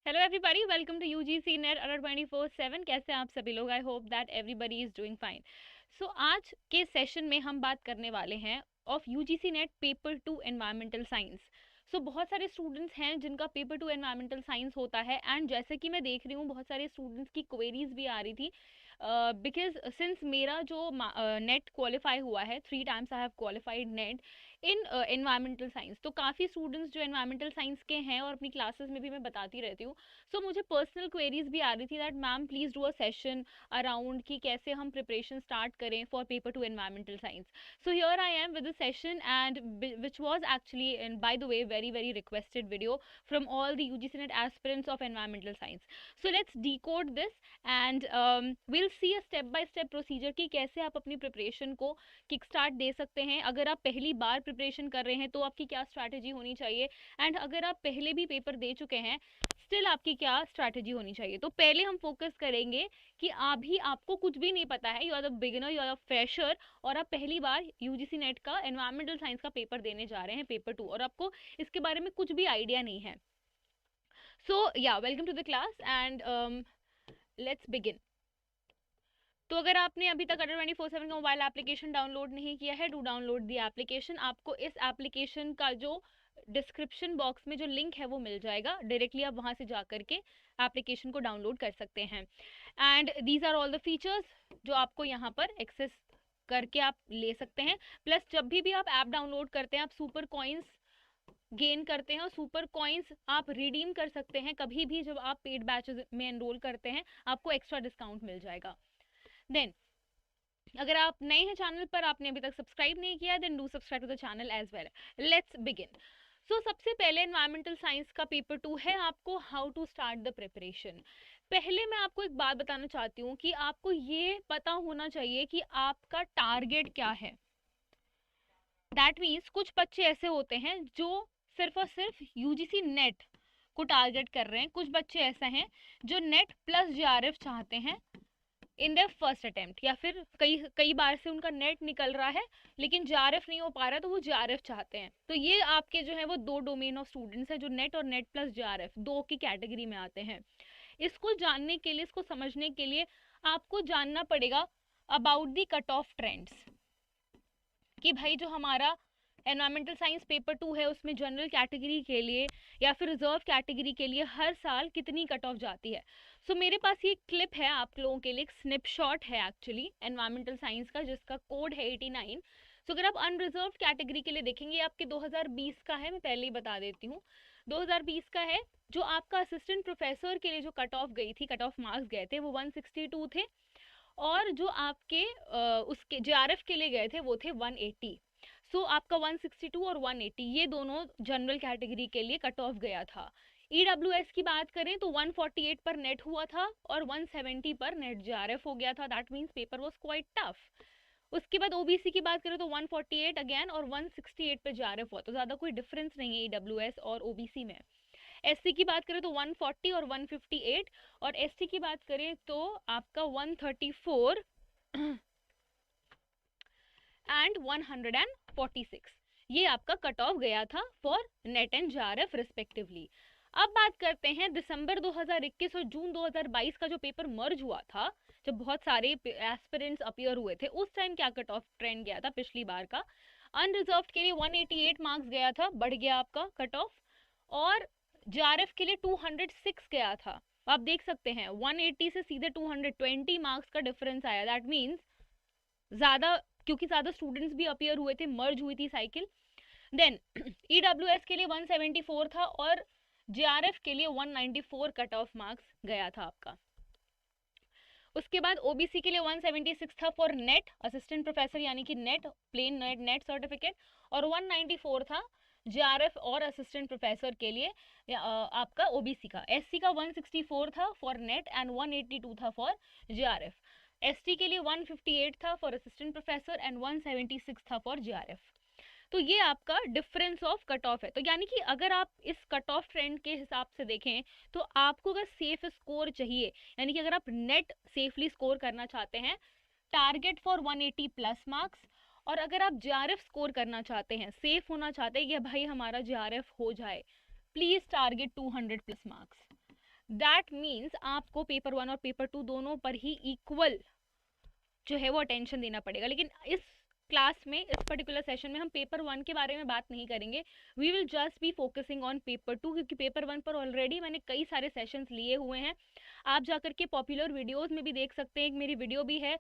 Hello everybody, welcome to UGC NET under 24/7। कैसे हैं आप सभी लोग? I hope that everybody is doing fine. So आज के सेशन में हम बात करने वाले हैं of UGC NET paper 2 environmental science. So बहुत सारे स्टूडेंट्स हैं जिनका पेपर 2 एनवायरमेंटल साइंस होता है, एंड जैसे कि मैं देख रही हूँ बहुत सारे स्टूडेंट्स की क्वेरीज भी आ रही थी बिकॉज सिंस मेरा जो नेट क्वालिफाई हुआ है 3 times I have qualified net in environmental science. तो काफ़ी स्टूडेंट्स जो एनवायरमेंटल साइंस के हैं और अपनी क्लासेस में भी मैं बताती रहती हूँ, सो मुझे पर्सनल क्वेरीज भी आ रही थी that ma'am please do a session around कि कैसे हम प्रिपरेशन स्टार्ट करें for paper 2 environmental science. So here I am with a session and which was actually and by the way very requested video from all the UGC net aspirants of environmental science. So let's decode this and we'll see a step by step procedure कि कैसे आप अपनी preparation को kick start दे सकते हैं। अगर आप पहली बार प्रिपरेशन कर रहे हैं तो आपकी क्या स्ट्रैटेजी होनी चाहिए, एंड अगर आप पहले भी पेपर दे चुके हैं स्टिल आपकी क्या स्ट्रैटेजी होनी चाहिए। तो पहले हम फोकस करेंगे कि अभी आपको कुछ भी नहीं पता है, you are the beginner, you are the fresher, और आप पहली बार यूजीसी नेट का एनवायरमेंटल साइंस का पेपर देने जा रहे हैं, पेपर 2, और आपको इसके बारे में कुछ भी आइडिया नहीं है। So yeah welcome to the class and let's begin. तो अगर आपने अभी तक अंडर 24/7 का मोबाइल एप्लीकेशन डाउनलोड नहीं किया है, डू डाउनलोड दी एप्लीकेशन। आपको इस एप्लीकेशन का जो डिस्क्रिप्शन बॉक्स में जो लिंक है वो मिल जाएगा, डायरेक्टली आप वहां से जा करके एप्लीकेशन को डाउनलोड कर सकते हैं। And these are all the features जो आपको यहाँ पर एक्सेस करके आप ले सकते हैं। प्लस जब भी आप ऐप डाउनलोड करते हैं आप सुपर कॉइन्स गेन करते हैं, और सुपर कॉइन्स आप रिडीम कर सकते हैं कभी भी जब आप पेड बैचेस में एनरोल करते हैं, आपको एक्स्ट्रा डिस्काउंट मिल जाएगा। देन अगर आप नए हैं चैनल पर, आपने अभी तक सब्सक्राइब नहीं किया, then do subscribe to the channel as well. Let's begin. So सबसे पहले एनवायरमेंटल साइंस का पेपर 2 है, आपको how to start the preparation. पहले मैं आपको एक बात बताना चाहती हूँ कि आपको ये पता होना चाहिए कि आपका टारगेट क्या है। दैट मीन्स कुछ बच्चे ऐसे होते हैं जो सिर्फ और सिर्फ यूजीसी नेट को टारगेट कर रहे हैं, कुछ बच्चे ऐसे हैं जो नेट प्लस जेआरएफ चाहते हैं इन देयर फर्स्ट अटेम्प्ट, या फिर कई बार से उनका नेट निकल रहा है लेकिन जेआरएफ नहीं हो पा रहा तो वो जेआरएफ चाहते हैं। तो ये आपके जो है वो दो डोमेन ऑफ स्टूडेंट्स है, जो नेट और नेट प्लस जेआरएफ दो की कैटेगरी में आते हैं। इसको जानने के लिए, इसको समझने के लिए आपको जानना पड़ेगा about the cut off trends, कि भाई जो हमारा एनवायरमेंटल साइंस पेपर 2 है उसमें जनरल कैटेगरी के लिए या फिर रिजर्व कैटेगरी के लिए हर साल कितनी कट ऑफ जाती है। सो मेरे पास ये क्लिप है आप लोगों के लिए, एक स्निपशॉट है एक्चुअली एनवायरमेंटल साइंस का, जिसका कोड है 89। सो अगर आप अनरिजर्व कैटेगरी के लिए देखेंगे, आपके 2020 का है, मैं पहले ही बता देती हूँ 2020 का है। जो आपका असिस्टेंट प्रोफेसर के लिए जो कट ऑफ गई थी, कट ऑफ मार्क्स गए थे वो 162 थे, और जो आपके उसके जेआरएफ के लिए गए थे वो थे 180। सो आपका 162 और 180 ये दोनों जनरल कैटेगरी के लिए कट ऑफ गया था। ईडब्ल्यूएस की बात करें तो 148 पर नेट हुआ था और 170 पर नेट जेआरएफ हो गया था। That means paper was quite tough. उसके बाद ओबीसी की बात करें तो 148 अगेन और 168 पे जेआरएफ हुआ, तो ज़्यादा कोई डिफरेंस नहीं है ईडब्ल्यूएस और ओबीसी में। एससी की बात करें तो 140 और 158, और एसटी की बात करें तो आपका 134 एंड 146 ये आपका कट ऑफ गया था for net and JRF respectively. अब बात करते हैं दिसंबर 2021 और जून 2022 का जो पेपर मर्ज हुआ था, जब बहुत सारे एस्पिरेंट्स अपीयर हुए थे, उस टाइम क्या कट ऑफ ट्रेंड गया था पिछली बार का। अनरिजर्व्ड के लिए 188 मार्क्स गया था, बढ़ गया आपका कट ऑफ, और जेआरएफ के लिए 206 गया था। आप देख सकते हैं 180 से सीधे 220 मार्क्स का डिफरेंस आया। दैट मीन्स ज़्यादा, क्योंकि ज़्यादा स्टूडेंट्स भी अपीयर हुए थे, मर्ज हुई थी साइकिल। देन ईडब्ल्यूएस के लिए 174 था और जेआरएफ के लिए 194 कट ऑफ मार्क्स गया था आपका। उसके बाद ओबीसी के लिए 176 था फॉर नेट असिस्टेंट प्रोफेसर, यानी कि नेट प्लेन नेट सर्टिफिकेट, और 194 था जेआरएफ और असिस्टेंट प्रोफेसर के लिए आपका ओबीसी का। एससी का 164 था फॉर नेट एंड 182 था फॉर जेआरएफ। एसटी के लिए 158 था फॉर असिस्टेंट प्रोफेसर एंड 176 था फॉर जेआरएफ। तो ये आपका डिफरेंस ऑफ कट ऑफ है। तो यानी कि अगर आप इस कट ऑफ ट्रेंड के हिसाब से देखें तो आपको अगर सेफ स्कोर चाहिए, यानी कि अगर आप नेट सेफली स्कोर करना चाहते हैं, टारगेट फॉर 180 प्लस मार्क्स, और अगर आप जेआरएफ स्कोर करना चाहते हैं, सेफ होना चाहते हैं कि भाई हमारा जेआरएफ हो जाए, please target 200 plus marks. That means आपको पेपर 1 और पेपर 2 दोनों पर ही इक्वल जो है वो अटेंशन देना पड़ेगा। लेकिन इस क्लास में, इस पर्टिकुलर सेशन में हम पेपर 1 के बारे में बात नहीं करेंगे। We will just be focusing on paper 2, क्योंकि पेपर 1 पर ऑलरेडी मैंने कई सारे सेशंस लिए हुए हैं। आप जाकर के पॉपुलर वीडियोस में भी देख सकते हैं। एक मेरी वीडियो भी है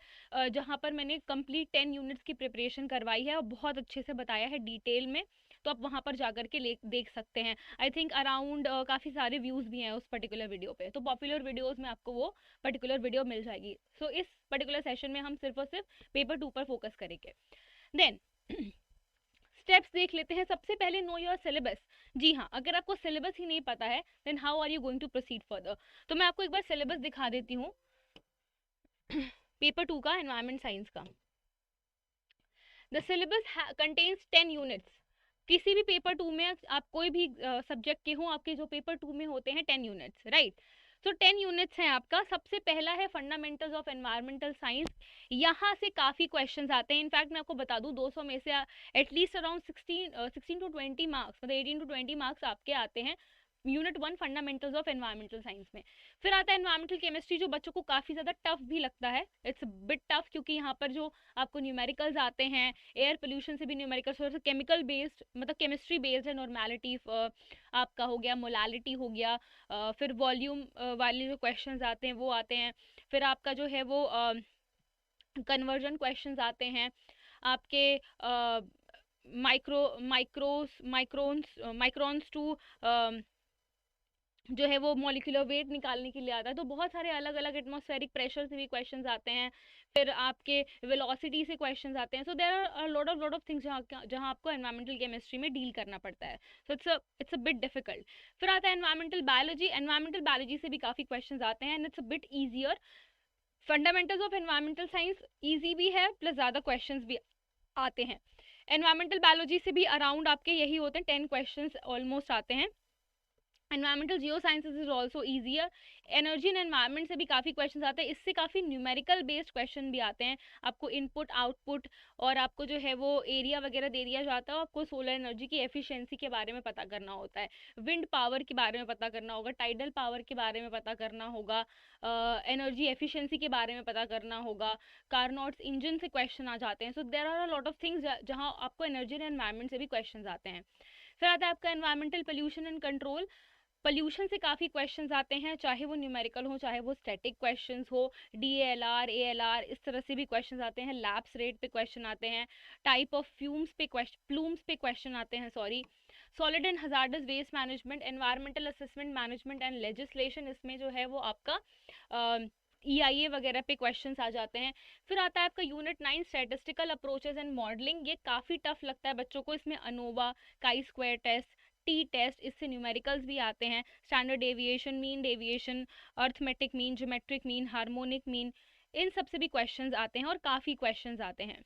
जहाँ पर मैंने कंप्लीट 10 यूनिट्स की प्रिपरेशन करवाई है और बहुत अच्छे से बताया है डिटेल में, तो आप वहाँ पर जाकर के देख सकते हैं। आई थिंक अराउंड काफ़ी सारे व्यूज़ भी हैं उस पर्टिकुलर वीडियो पे, तो पॉपुलर वीडियोज़ में आपको वो पर्टिकुलर वीडियो मिल जाएगी। सो इस पर्टिकुलर सेशन में हम सिर्फ और सिर्फ पेपर 2 पर फोकस करेंगे। देन स्टेप्स देख लेते हैं। सबसे पहले नो योर सिलेबस। जी हाँ, अगर आपको सिलेबस ही नहीं पता है then how are you going to proceed further. तो मैं आपको एक बार सिलेबस दिखा देती हूँ पेपर 2 का, एनवायरमेंट साइंस का। The syllabus contains 10 units. किसी भी पेपर 2 में आप कोई भी सब्जेक्ट के हों, आपके जो पेपर 2 में होते हैं 10 यूनिट्स, राइट। सो 10 यूनिट्स हैं आपका। सबसे पहला है फंडामेंटल्स ऑफ एनवायरमेंटल साइंस। यहाँ से काफ़ी क्वेश्चंस आते हैं। इनफैक्ट मैं आपको बता दूँ 200 में से एटलीस्ट अराउंड 16 टू 20 मार्क्स, मतलब 18 टू 20 मार्क्स आपके आते हैं unit 1 fundamentals of environmental science में। फिर आता है एनवायरमेंटल केमिस्ट्री, जो बच्चों को काफ़ी ज़्यादा टफ भी लगता है। इट्स बिट टफ, क्योंकि यहाँ पर जो आपको न्यूमेरिकल्स आते हैं, एयर पोल्यूशन से भी न्यूमेरिकल्स, थोड़ा सा केमिकल बेस्ड, मतलब केमिस्ट्री बेस्ड है। नॉर्मेलिटी आपका हो गया, मोलालिटी हो गया, फिर वॉल्यूम वाले जो क्वेश्चंस आते हैं वो आते हैं। फिर आपका जो है वो कन्वर्जन क्वेश्चंस आते हैं आपके, माइक्रोन्स टू जो है वो मॉलिक्यूलर वेट निकालने के लिए आता है। तो बहुत सारे अलग अलग एटमॉस्फेरिक प्रेशर से भी क्वेश्चंस आते हैं। फिर आपके वेलोसिटी से क्वेश्चंस आते हैं। So there are lot of things जहाँ आपको एनवायरमेंटल केमिस्ट्री में डील करना पड़ता है। So it's a bit difficult. फिर आता है एनवायरमेंटल बायोलॉजी। एनवायरमेंटल बायोलॉजी से भी काफ़ी क्वेश्चंस आते हैं and it's a bit easier. Fundamentals of environmental science easy भी है, प्लस ज़्यादा क्वेश्चंस भी आते हैं। एनवायरमेंटल बायोलॉजी से भी अराउंड आपके यही होते हैं, 10 क्वेश्चंस ऑलमोस्ट आते हैं। Environmental Jio sciences is also easier. Energy and environment से भी काफ़ी क्वेश्चन आते हैं। इससे काफ़ी न्यूमेरिकल बेस्ड क्वेश्चन भी आते हैं। आपको इनपुट आउटपुट और आपको जो है वो एरिया वगैरह दे दिया जाता है। आपको सोलर एनर्जी की एफिशिएंसी के बारे में पता करना होता है, विंड पावर के बारे में पता करना होगा, टाइडल पावर के बारे में पता करना होगा, एनर्जी एफिशिएंसी के बारे में पता करना होगा, कार्नोट्स इंजन से क्वेश्चन आ जाते हैं। So there are a lot of things जहाँ आपको एनर्जी एंड एनवायरमेंट से भी क्वेश्चन आते हैं। फिर आता है आपका environmental pollution and control. Pollution से काफ़ी क्वेश्चंस आते हैं, चाहे वो न्यूमेरिकल हो चाहे वो स्टैटिक क्वेश्चंस हो, DALR ALR इस तरह से भी क्वेश्चंस आते हैं। लैप्स रेट पे क्वेश्चन आते हैं, टाइप ऑफ प्लूम्स पे क्वेश्चन आते हैं, sorry. Solid and hazardous waste management, environmental assessment management and legislation, इसमें जो है वो आपका EIA वगैरह पे क्वेश्चंस आ जाते हैं। फिर आता है आपका unit 9 statistical approaches and modelling. ये काफ़ी टफ लगता है बच्चों को। इसमें ANOVA, chi square test, T test, इससे न्यूमेरिकल्स भी आते हैं, standard deviation, mean deviation, arithmetic mean, geometric mean, harmonic mean, इन सब से भी क्वेश्चंस आते हैं और काफ़ी क्वेश्चंस आते हैं।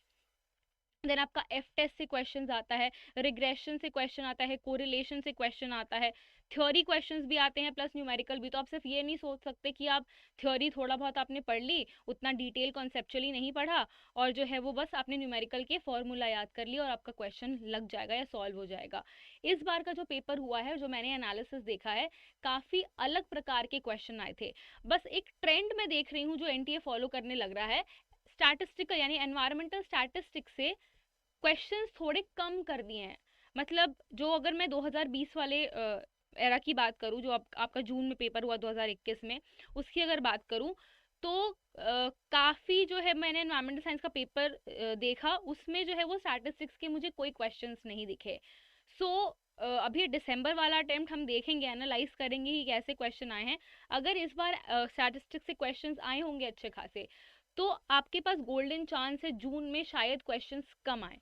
देन आपका F टेस्ट से क्वेश्चंस आता है, रिग्रेशन से क्वेश्चन आता है, कोरिलेशन से क्वेश्चन आता है, थ्योरी क्वेश्चंस भी आते हैं, प्लस न्यूमेरिकल भी। तो आप सिर्फ ये नहीं सोच सकते कि आप थ्योरी थोड़ा बहुत आपने पढ़ ली, उतना डिटेल कॉन्सेप्चुअली नहीं पढ़ा और जो है वो बस आपने न्यूमेरिकल के फॉर्मूला याद कर लिया और आपका क्वेश्चन लग जाएगा या सॉल्व हो जाएगा। इस बार का जो पेपर हुआ है, जो मैंने एनालिसिस देखा है, काफ़ी अलग प्रकार के क्वेश्चन आए थे। बस एक ट्रेंड मैं देख रही हूँ जो NTA फॉलो करने लग रहा है। स्टैटिस्टिकल यानी एनवायरमेंटल स्टैटिस्टिक्स से क्वेश्चंस थोड़े कम कर दिए हैं। मतलब जो अगर मैं 2020 वाले एरा की बात करूं, जो आपका जून में पेपर हुआ 2021 में, उसकी अगर बात करूं तो काफ़ी जो है, मैंने एनवायरमेंटल साइंस का पेपर देखा, उसमें जो है वो स्टैटिस्टिक्स के मुझे कोई क्वेश्चंस नहीं दिखे। सो अभी दिसंबर वाला अटेम्प्ट हम देखेंगे, एनालाइज करेंगे कि कैसे क्वेश्चन आए हैं। अगर इस बार स्टैटिस्टिक्स से क्वेश्चंस आए होंगे अच्छे खासे, तो आपके पास गोल्डन चांस है जून में शायद क्वेश्चंस कम आए।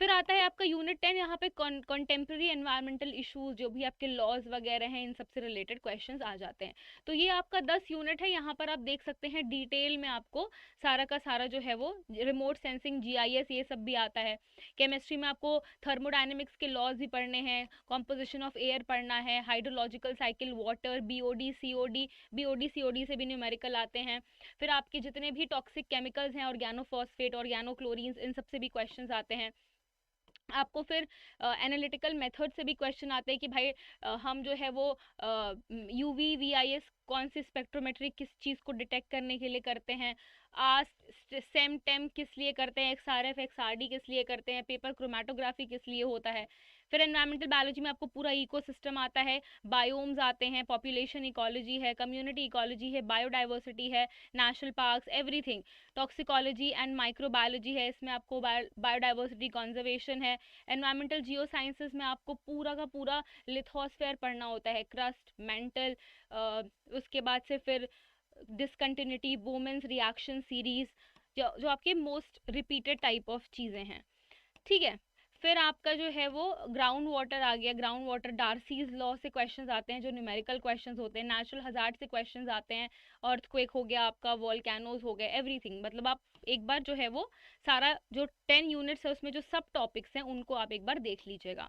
फिर आता है आपका यूनिट 10, यहाँ पे कॉन्टेम्प्रेरी एनवायरमेंटल इश्यूज, जो भी आपके लॉज वगैरह हैं, इन सबसे रिलेटेड क्वेश्चंस आ जाते हैं। तो ये आपका 10 यूनिट है। यहाँ पर आप देख सकते हैं डिटेल में आपको सारा का सारा जो है वो रिमोट सेंसिंग, GIS, ये सब भी आता है। केमिस्ट्री में आपको थर्मोडाइनमिक्स के लॉज भी पढ़ने हैं, कॉम्पोजिशन ऑफ एयर पढ़ना है, hydrological cycle, water, BOD COD से भी न्यूमेरिकल आते हैं। फिर आपके जितने भी टॉक्सिक केमिकल्स हैं, ऑर्गेनोफॉस्फेट, ऑर्गेनोक्लोरीन्स, इन सब से भी क्वेश्चंस आते हैं। आपको फिर एनालिटिकल मेथड से भी क्वेश्चन आते हैं कि भाई हम जो है वो यूवी वीआईएस कौन सी स्पेक्ट्रोमेट्री किस चीज़ को डिटेक्ट करने के लिए करते हैं, आस सेम टेम किस लिए करते हैं, एक्सआरएफ एक्सआरडी किस लिए करते हैं, पेपर क्रोमेटोग्राफी किस लिए होता है। फिर एनवायरमेंटल बायोलॉजी में आपको पूरा इकोसिस्टम आता है, बायोम्स आते हैं, पॉपुलेशन इकोलॉजी है, कम्युनिटी इकोलॉजी है, बायोडाइवर्सिटी है, national parks, everything, toxicology and microbiology है, इसमें आपको बायोडाइवर्सिटी कंजर्वेशन है। एनवायरमेंटल जियो साइंसेज में आपको पूरा का पूरा लिथोस्फेयर पढ़ना होता है, क्रस्ट, मेंटल, उसके बाद से फिर डिसकंटिन्यूटी, बोमेंस रिएक्शन सीरीज, जो आपके मोस्ट रिपीटेड टाइप ऑफ चीज़ें हैं। ठीक है, फिर आपका जो है वो ग्राउंड वाटर आ गया। ग्राउंड वाटर डार्सीज लॉ से क्वेश्चंस आते हैं जो न्यूमेरिकल क्वेश्चंस होते हैं। नेचुरल हजार्ड से क्वेश्चंस आते हैं, अर्थक्वेक हो गया आपका, वॉल्केनोज हो गए, एवरीथिंग। मतलब आप एक बार जो है वो सारा जो 10 यूनिट्स है उसमें जो सब टॉपिक्स हैं उनको आप एक बार देख लीजिएगा।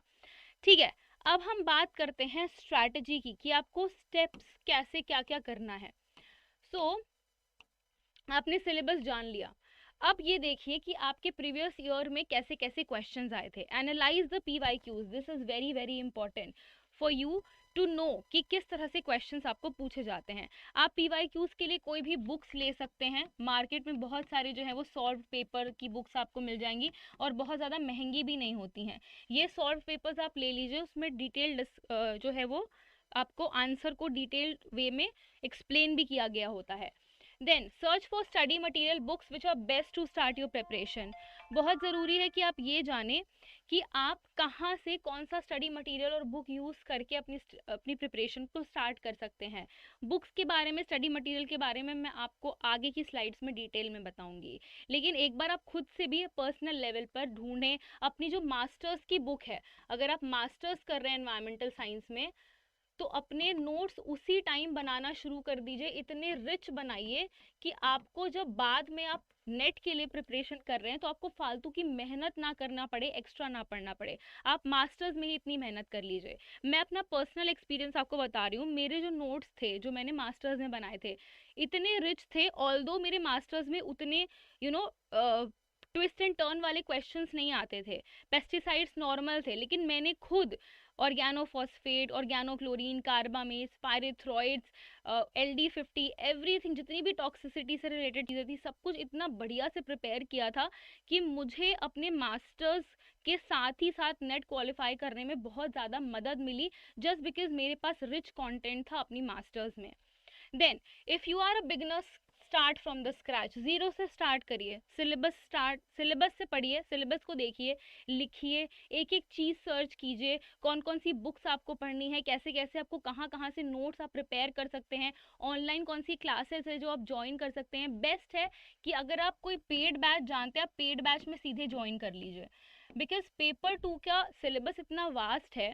ठीक है, अब हम बात करते हैं स्ट्रैटेजी की कि आपको स्टेप्स कैसे क्या क्या करना है। आपने सिलेबस जान लिया, अब ये देखिए कि आपके प्रीवियस ईयर में कैसे कैसे क्वेश्चंस आए थे। Analyse the PYQs, this is very very important for you to know कि किस तरह से क्वेश्चंस आपको पूछे जाते हैं। आप पीवाईक्यूज के लिए कोई भी बुक्स ले सकते हैं, मार्केट में बहुत सारे जो है वो सॉल्व पेपर की बुक्स आपको मिल जाएंगी और बहुत ज़्यादा महंगी भी नहीं होती हैं। ये सॉल्व पेपर्स आप ले लीजिए, उसमें डिटेल्ड जो है वो आपको आंसर को डिटेल्ड वे में एक्सप्लेन भी किया गया होता है। Then search for study material books which are best to start your preparation. बहुत ज़रूरी है कि आप ये जानें कि आप कहाँ से कौन सा स्टडी मटेरियल और बुक यूज़ करके अपनी प्रिपरेशन को स्टार्ट कर सकते हैं। बुक्स के बारे में, स्टडी मटेरियल के बारे में मैं आपको आगे की स्लाइड्स में डिटेल में बताऊंगी, लेकिन एक बार आप खुद से भी पर्सनल लेवल पर ढूंढें। अपनी जो मास्टर्स की बुक है, अगर आप मास्टर्स कर रहे हैं एनवायरमेंटल साइंस में, तो अपने नोट्स उसी टाइम बनाना शुरू कर दीजिए। इतने रिच बनाइए कि आपको जब बाद में आप नेट के लिए प्रिपरेशन कर रहे हैं तो आपको फालतू की मेहनत ना करना पड़े, एक्स्ट्रा ना पढ़ना पड़े। आप मास्टर्स में ही इतनी मेहनत कर लीजिए। मैं अपना पर्सनल एक्सपीरियंस आपको बता रही हूँ। मेरे जो नोट्स थे जो मैंने मास्टर्स में बनाए थे इतने रिच थे, ऑल्दो मेरे मास्टर्स में उतने ट्विस्ट एंड टर्न वाले क्वेश्चंस नहीं आते थे, पेस्टिसाइड्स नॉर्मल थे, लेकिन मैंने खुद ऑर्गेनोफॉस्फेट, ऑर्गेनोक्लोरीन, कार्बामेस, पायरेथ्रॉइड्स, LD50, एवरीथिंग, जितनी भी टॉक्सिसिटी से रिलेटेड चीज़ें थी सब कुछ इतना बढ़िया से प्रिपेयर किया था कि मुझे अपने मास्टर्स के साथ ही साथ नेट क्वालिफाई करने में बहुत ज़्यादा मदद मिली, जस्ट बिकॉज मेरे पास रिच कंटेंट था अपनी मास्टर्स में। Then if you are a beginner, start from the scratch, zero से स्टार्ट करिए। सिलेबस से पढ़िए, सिलेबस को देखिए, लिखिए, एक एक चीज़ सर्च कीजिए, कौन कौन सी बुक्स आपको पढ़नी है, कैसे कैसे आपको कहाँ कहाँ से नोट्स आप प्रिपेयर कर सकते हैं, ऑनलाइन कौन सी क्लासेस है जो आप ज्वाइन कर सकते हैं। बेस्ट है कि अगर आप कोई पेड बैच जानते हैं, आप पेड बैच में सीधे ज्वाइन कर लीजिए, बिकॉज पेपर 2 का सिलेबस इतना वास्ट है।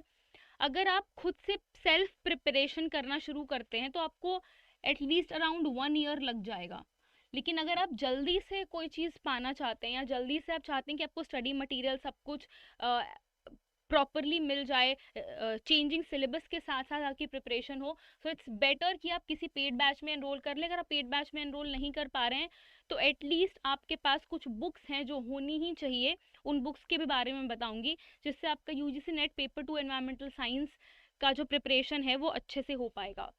अगर आप खुद से सेल्फ प्रिपरेशन करना शुरू करते हैं तो आपको एटलीस्ट अराउंड 1 ईयर लग जाएगा। लेकिन अगर आप जल्दी से कोई चीज़ पाना चाहते हैं या जल्दी से आप चाहते हैं कि आपको स्टडी मटेरियल सब कुछ प्रॉपरली मिल जाए, चेंजिंग सिलेबस के साथ साथ आपकी प्रिपरेशन हो, सो इट्स बेटर कि आप किसी पेड बैच में एनरोल कर लें। अगर आप पेड बैच में एनरोल नहीं कर पा रहे हैं तो एटलीस्ट आपके पास कुछ बुक्स हैं जो होनी ही चाहिए, उन बुक्स के भी बारे में बताऊंगी, जिससे आपका UGC NET paper 2 environmental science का जो प्रिपरेशन है वो अच्छे से हो पाएगा।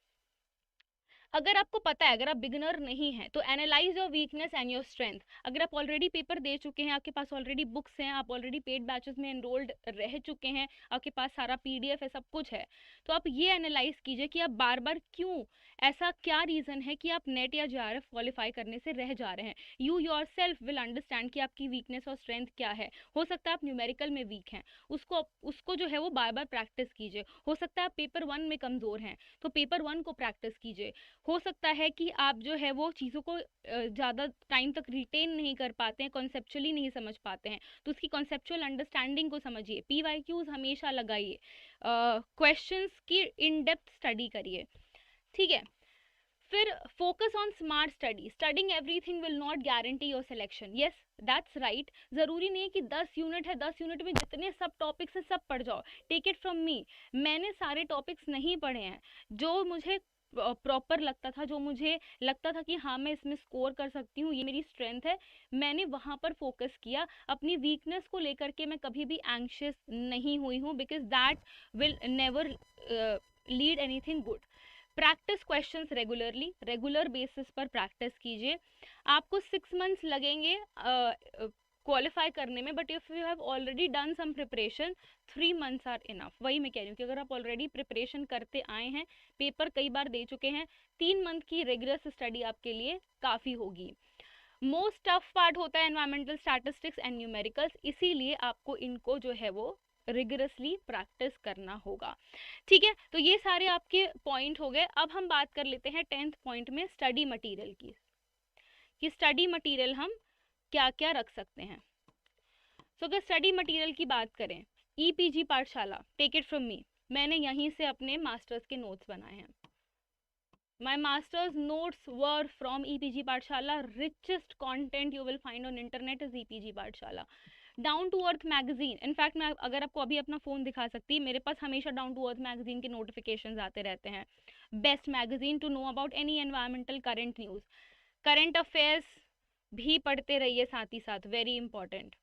अगर आपको पता है, अगर आप बिगिनर नहीं हैं तो analyse your weakness and your strength. अगर आप ऑलरेडी पेपर दे चुके हैं, आपके पास ऑलरेडी बुक्स हैं, आप ऑलरेडी पेड बैचेस में एनरोल्ड रह चुके हैं, आपके पास सारा PDF है, सब कुछ है, तो आप ये एनालाइज कीजिए कि आप बार बार क्यों, ऐसा क्या रीज़न है कि आप नेट या JRF क्वालिफाई करने से रह जा रहे हैं। You your self will understand कि आपकी वीकनेस और स्ट्रेंथ क्या है। हो सकता है आप न्यूमेरिकल में वीक हैं, उसको जो है वो बार बार प्रैक्टिस कीजिए। हो सकता है आप पेपर 1 में कमज़ोर हैं तो पेपर 1 को प्रैक्टिस कीजिए। हो सकता है कि आप जो है वो चीज़ों को ज़्यादा टाइम तक रिटेन नहीं कर पाते हैं, कॉन्सेप्चुअली नहीं समझ पाते हैं, तो उसकी कॉन्सेप्चुअल अंडरस्टैंडिंग को समझिए। PYQs हमेशा लगाइए, क्वेश्चंस की इन डेप्थ स्टडी करिए। ठीक है, फिर focus on smart study. Studying everything will not guarantee your selection. Yes, that's right. ज़रूरी नहीं है कि 10 यूनिट है, 10 यूनिट में जितने सब टॉपिक्स हैं सब पढ़ जाओ। टेक इट फ्रॉम मी, मैंने सारे टॉपिक्स नहीं पढ़े हैं। जो मुझे प्रॉपर लगता था, जो मुझे लगता था कि हाँ मैं इसमें स्कोर कर सकती हूँ, ये मेरी स्ट्रेंथ है, मैंने वहाँ पर फोकस किया। अपनी वीकनेस को लेकर के मैं कभी भी एंग्शियस नहीं हुई हूँ, because that will never lead anything good. Practice questions regularly, regular basis पर प्रैक्टिस कीजिए। आपको 6 मंथ्स लगेंगे क्वालिफाई करने में, but if you have already done some preparation 3 months are enough. वही मैं कह रही हूँ कि अगर आप ऑलरेडी प्रिपरेशन करते आए हैं, पेपर कई बार दे चुके हैं, 3 मंथ की रेगुलर स्टडी आपके लिए काफ़ी होगी। मोस्ट टफ पार्ट होता है एनवायरमेंटल स्टैटिस्टिक्स एंड न्यूमेरिकल्स, इसीलिए आपको इनको जो है वो रिगरसली प्रैक्टिस करना होगा। ठीक है, तो ये सारे आपके पॉइंट हो गए। अब हम बात कर लेते हैं 10th पॉइंट में स्टडी मटेरियल की, कि स्टडी मटेरियल हम क्या क्या रख सकते हैं। सो अगर स्टडी मटेरियल की बात करें, ईपीजी पाठशाला, टेक इट फ्रॉम मी, मैंने यहीं से अपने मास्टर्स के नोट्स बनाए हैं। My master's notes were from EPG Pathshala. Richest content you will find on internet is EPG Pathshala. Down to earth magazine, in fact मैं अगर आपको अभी अपना फ़ोन दिखा सकती, मेरे पास हमेशा डाउन टू अर्थ मैगजीन के नोटिफिकेशंस आते रहते हैं। Best magazine to know about any environmental current news, current affairs भी पढ़ते रहिए साथ ही साथ, वेरी इंपॉर्टेंट।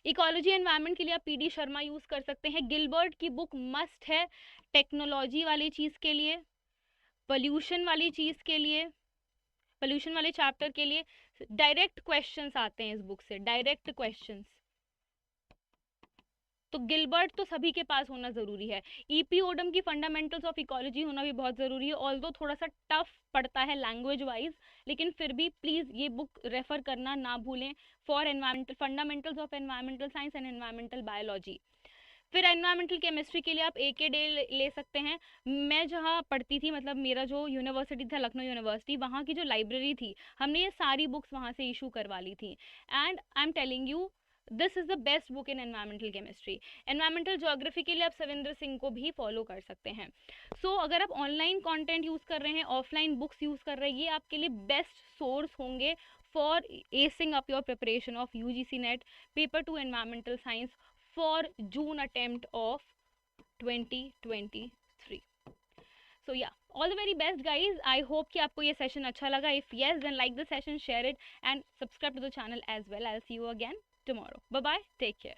इकोलॉजी एनवायरनमेंट के लिए आप पीडी शर्मा यूज़ कर सकते हैं। गिलबर्ट की बुक मस्ट है टेक्नोलॉजी वाली चीज़ के लिए, पोल्यूशन वाली चीज़ के लिए, पोल्यूशन वाले चैप्टर के लिए। डायरेक्ट क्वेश्चंस आते हैं इस बुक से, डायरेक्ट क्वेश्चंस, तो गिलबर्ट तो सभी के पास होना ज़रूरी है। ईपी ओडम की फंडामेंटल्स ऑफ इकोलॉजी होना भी बहुत ज़रूरी है, ऑल्दो थोड़ा सा टफ पड़ता है लैंग्वेज वाइज, लेकिन फिर भी प्लीज़ ये बुक रेफ़र करना ना भूलें for environmental fundamentals of environmental science and environmental biology. फिर एनवायरमेंटल केमिस्ट्री के लिए आप AK डे ले सकते हैं। मैं जहाँ पढ़ती थी, मतलब मेरा जो यूनिवर्सिटी था लखनऊ यूनिवर्सिटी, वहाँ की जो लाइब्रेरी थी, हमने ये सारी बुक्स वहाँ से इशू करवा ली थी। And I am telling you this is the best book in environmental chemistry. Environmental geography के लिए आप सविंदर सिंह को भी फॉलो कर सकते हैं। सो अगर आप ऑनलाइन कंटेंट यूज़ कर रहे हैं, ऑफलाइन बुक्स यूज़ कर रहे हैं, ये आपके लिए बेस्ट सोर्स होंगे for acing up your preparation of UGC net paper 2 environmental science for June attempt of 2023. So yeah, all the very best guys. I hope कि आपको ये session अच्छा लगा. If yes, then like the session, share it and subscribe to the channel as well. I'll see you again tomorrow. Bye bye, take care.